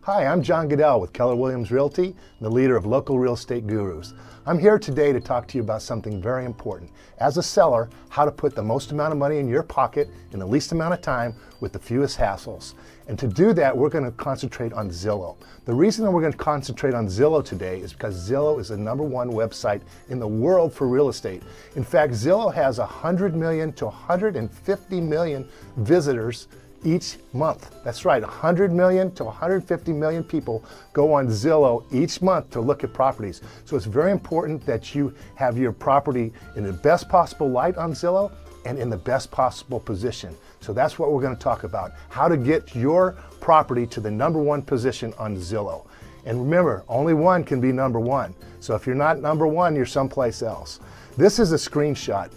Hi, I'm John Goodell with Keller Williams Realty, the leader of local real estate gurus. I'm here today to talk to you about something very important. As a seller, how to put the most amount of money in your pocket in the least amount of time with the fewest hassles. And to do that, we're going to concentrate on Zillow. The reason that we're going to concentrate on Zillow today is because Zillow is the #1 website in the world for real estate. In fact, Zillow has 100 million to 150 million visitors each month. That's right, 100 million to 150 million people go on Zillow each month to look at properties. So it's very important that you have your property in the best possible light on Zillow and in the best possible position. So that's what we're going to talk about, how to get your property to the #1 position on Zillow. And remember, only one can be #1. So if you're not #1, you're someplace else. This is a screenshot.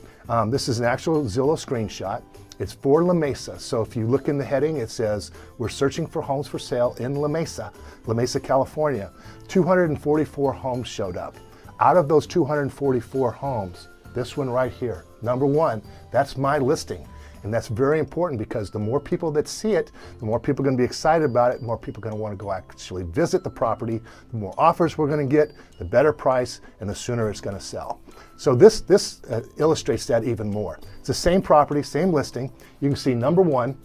This is an actual Zillow screenshot. It's for La Mesa. So if you look in the heading, it says, we're searching for homes for sale in La Mesa, California. 244 homes showed up. Out of those 244 homes, this one right here, #1, that's my listing. And that's very important because the more people that see it, the more people are going to be excited about it, the more people are going to want to go actually visit the property, the more offers we're going to get, the better price, and the sooner it's going to sell. So this illustrates that even more. It's the same property, same listing. You can see #1,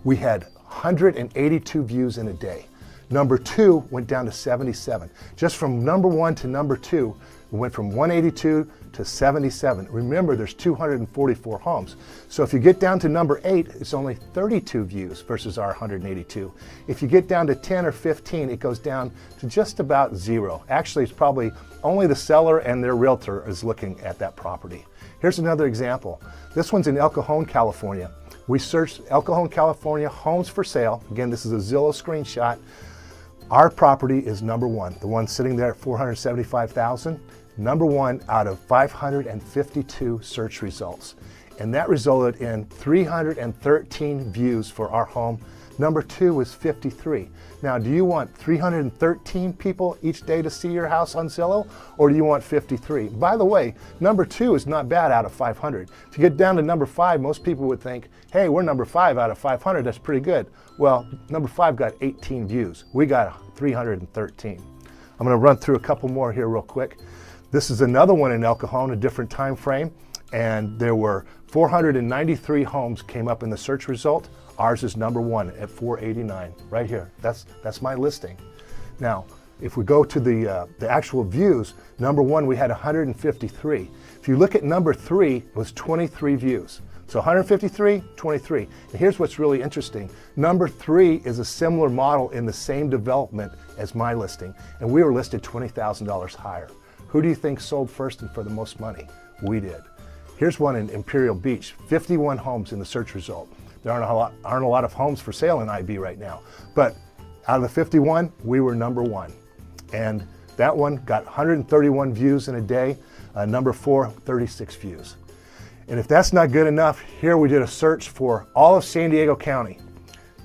we had 182 views in a day. #2 went down to 77. Just from #1 to #2, we went from 182 to 77. Remember, there's 244 homes. So if you get down to #8, it's only 32 views versus our 182. If you get down to 10 or 15, it goes down to just about 0. Actually, it's probably only the seller and their realtor is looking at that property. Here's another example. This one's in El Cajon, California. We searched El Cajon, California, homes for sale. Again, this is a Zillow screenshot. Our property is #1, the one sitting there at 475,000. #1 out of 552 search results. And that resulted in 313 views for our home. #2 was 53. Now, do you want 313 people each day to see your house on Zillow, or do you want 53? By the way, #2 is not bad out of 500. To get down to #5, most people would think, hey, we're #5 out of 500, that's pretty good. Well, #5 got 18 views. We got 313. I'm going to run through a couple more here real quick. This is another one in El Cajon, a different time frame, and there were 493 homes came up in the search result. Ours is #1 at 489, right here. That's my listing. Now, if we go to the actual views, #1 we had 153. If you look at #3, it was 23 views. So 153, 23. And here's what's really interesting. #3 is a similar model in the same development as my listing, and we were listed $20,000 higher. Who do you think sold first and for the most money? We did. Here's one in Imperial Beach, 51 homes in the search result. There aren't a lot of homes for sale in IB right now, but out of the 51, we were #1. And that one got 131 views in a day, #4, 36 views. And if that's not good enough, here we did a search for all of San Diego County.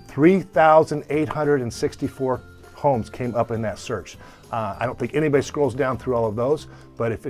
3,864 homes came up in that search. I don't think anybody scrolls down through all of those, but if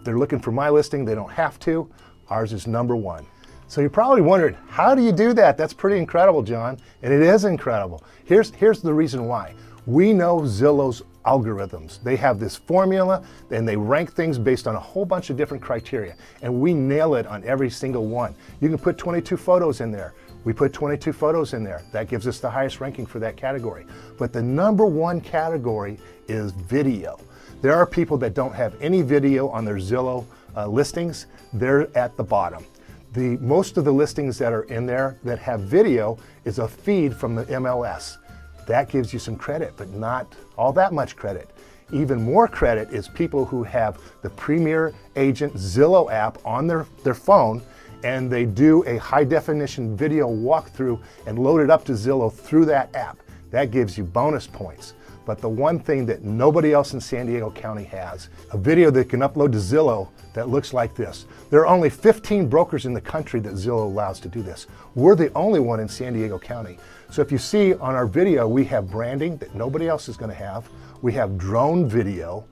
they're looking for my listing, they don't have to. Ours is #1. So you're probably wondering, how do you do that? That's pretty incredible, John. And it is incredible. Here's the reason why. We know Zillow's algorithms. They have this formula and they rank things based on a whole bunch of different criteria. And we nail it on every single one. You can put 22 photos in there. We put 22 photos in there. That gives us the highest ranking for that category. But the #1 category is video. There are people that don't have any video on their Zillow listings. They're at the bottom. Most of the listings that are in there that have video is a feed from the MLS. That gives you some credit, but not all that much credit. Even more credit is people who have the Premier Agent Zillow app on their phone, and they do a high definition video walkthrough and load it up to Zillow through that app. That gives you bonus points. But the one thing that nobody else in San Diego County has, a video that can upload to Zillow that looks like this. There are only 15 brokers in the country that Zillow allows to do this. We're the only one in San Diego County. So if you see on our video, we have branding that nobody else is going to have. We have drone video,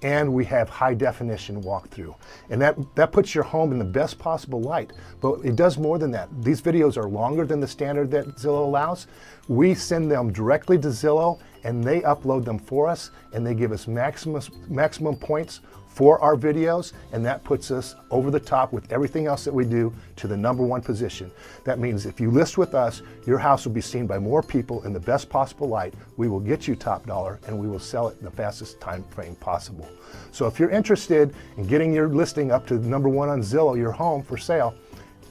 and we have high definition walkthrough. And that puts your home in the best possible light. But it does more than that. These videos are longer than the standard that Zillow allows. We send them directly to Zillow and they upload them for us, and they give us maximum points for our videos, and that puts us over the top with everything else that we do to the #1 position. That means if you list with us, your house will be seen by more people in the best possible light. We will get you top dollar, and we will sell it in the fastest time frame possible. So if you're interested in getting your listing up to #1 on Zillow, your home for sale,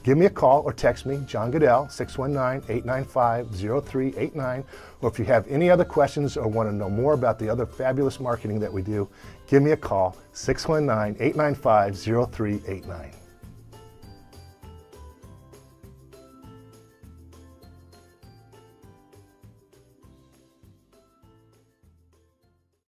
give me a call or text me, John Goodell, 619-895-0389. Or if you have any other questions or want to know more about the other fabulous marketing that we do, give me a call, 619-895-0389.